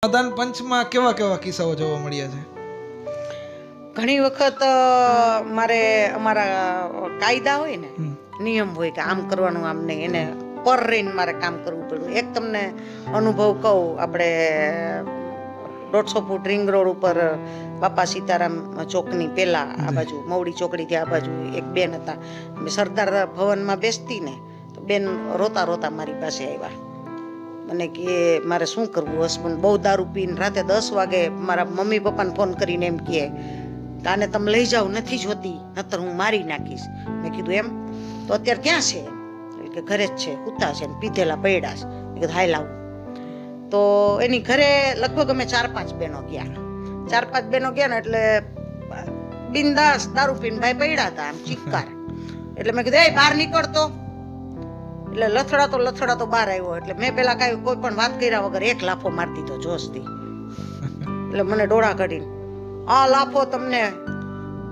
મતદાન પંચમાં કેવા કેવા કિસ્સાઓ જોવા મળ્યા છે? ઘણી વખત મારે અમારા કાયદા હોય ને, નિયમ હોય કે આમ કરવાનું, આમ નહીં, એને પર રહીને મારે કામ કરવું પડ્યું. એક તમને અનુભવ કહું, આપણે 150 ફૂટ રિંગ રોડ ઉપર બાપા સીતારામ ચોકની પેલા આ બાજુ મવડી ચોકડીથી આ બાજુ એક બેન હતા. અમે સરદાર ભવનમાં બેસતી ને તો બેન રોતા રોતા મારી પાસે આવ્યા. મને કે મારે શું કરવું, હસબન્ડ બહુ દારૂ પીને રાતે 10 વાગે મારા મમ્મી પપ્પાને ફોન કરીને એમ કહે કે આને તમે લઈ જાઓ, નથી જોતી, નતર હું મારી નાખીશ. મેં કીધું એમ તો અત્યારે ક્યાં છે? એટલે કે ઘરે જ છે, કૂતા છે ને પીધેલા પૈડા છે. મેં કીધું હાય લાવું. તો એની ઘરે લગભગ અમે 4-5 બહેનો ગયા. 4-5 બહેનો ગયા ને એટલે બિંદાસ દારૂ પીને ભાઈ પૈડા હતા, આમ ચિક્કાર. એટલે મેં કીધું એ બહાર નીકળતો. એટલે લથડાતો બહાર આવ્યો. એટલે મેં પેલા કાંઈ કોઈ પણ વાત કર્યા વગર એક લાફો મારી દીધો જોશથી. એટલે મને ડોળા કાઢીને આ લાફો તમને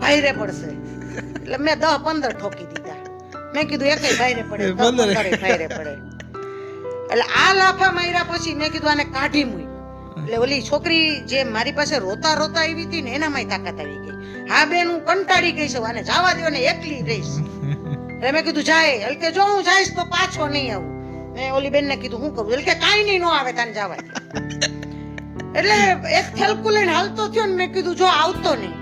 ભાઈરે પડશે. એટલે મેં 10-15 ઠોકી દીધા. મેં કીધું એકે ભાઈરે પડે, 10-15 ભાઈરે પડે. એટલે આ લાફા માર્યા પછી મેં કીધું આને કાઢી મૂક. એટલે ઓલી છોકરી જે મારી પાસે રોતા રોતા આવી હતી ને એનામાંય તાકાત આવી ગઈ. હા બેન હું કંટાળી ગઈ છું, આને જવા દો ને એકલી રહીશ. એટલે મેં કીધું જાય. એટલે કે જો હું જઈશ તો પાછો નહીં આવું. મેં ઓલી બેનને કીધું હું કરું? એટલે કે કાંઈ નહીં, નો આવે તને જવા. એટલે એક થેલકું લઈને હાલતો થયો ને મેં કીધું જો આવતો નહીં.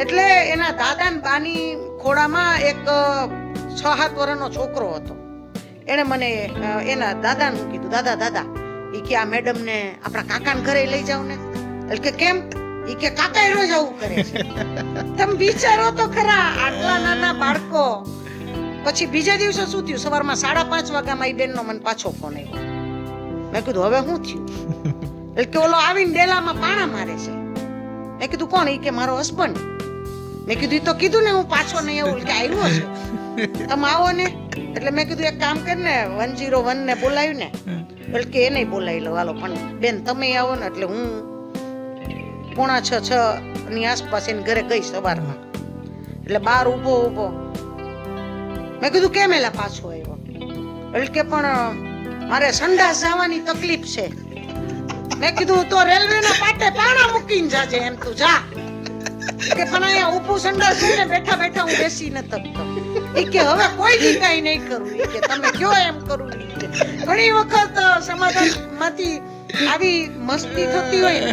એટલે એના દાદા ને બાની ખોડામાં એક 6-7 વર્ષનો છોકરો હતો. એને મને એના દાદાનું કીધું, દાદા ઈ કે આ મેડમ ને આપણા કાકાને ઘરે લઈ જાવ ને. એટલે કે કેમ? ઈ કે કાકા રોજ આવું કરે છે. તમે વિચારો તો ખરા, આટલા નાના બાળકો. પછી બીજા દિવસે શું થયું, સવારમાં 5:30 વાગ્યામાં ઈ બેનનો મને પાછો ફોન આવ્યો. મેં કીધું હવે શું થયું? એટલે કે ઓલો આવીને ડેલામાં પાણા મારે છે. મેં કીધું કોણ? ઈ કે મારો હસબન્ડ. મેં કીધું તો કીધું ને હું પાછો નહીં આવું. કે આવ્યો છે, તમે આવો ને. એટલે મેં કીધું એક કામ કર ને 101 ને બોલાવ્યું ને. એટલે કે એને બોલાવી લો હાલો, પણ બેન તમે આવો ને. એટલે હું 5:45 ની આસપાસ એની ઘરે ગઈ સવારમાં. એટલે બહાર ઊભો મેં કીધું કેમ એલા પાછો આવ્યો? એટલે કે પણ મારે સંડાસ જવાની તકલીફ છે. મેં કીધું તો રેલવેના પાટે પાણા મૂકીને જાજે, એમ તું જા. કે પણ અહીંયા ઊભું સંડાસ છે ને બેઠા બેઠા હું બેસી ન શકતો. ઈ કે હવે કોઈ દી કાંઈ નહીં કરું. ઈ કે તમે કયો એમ કરું. ઘણી વખત સમાધાનમાંથી આવી મસ્તી થતી હોય ને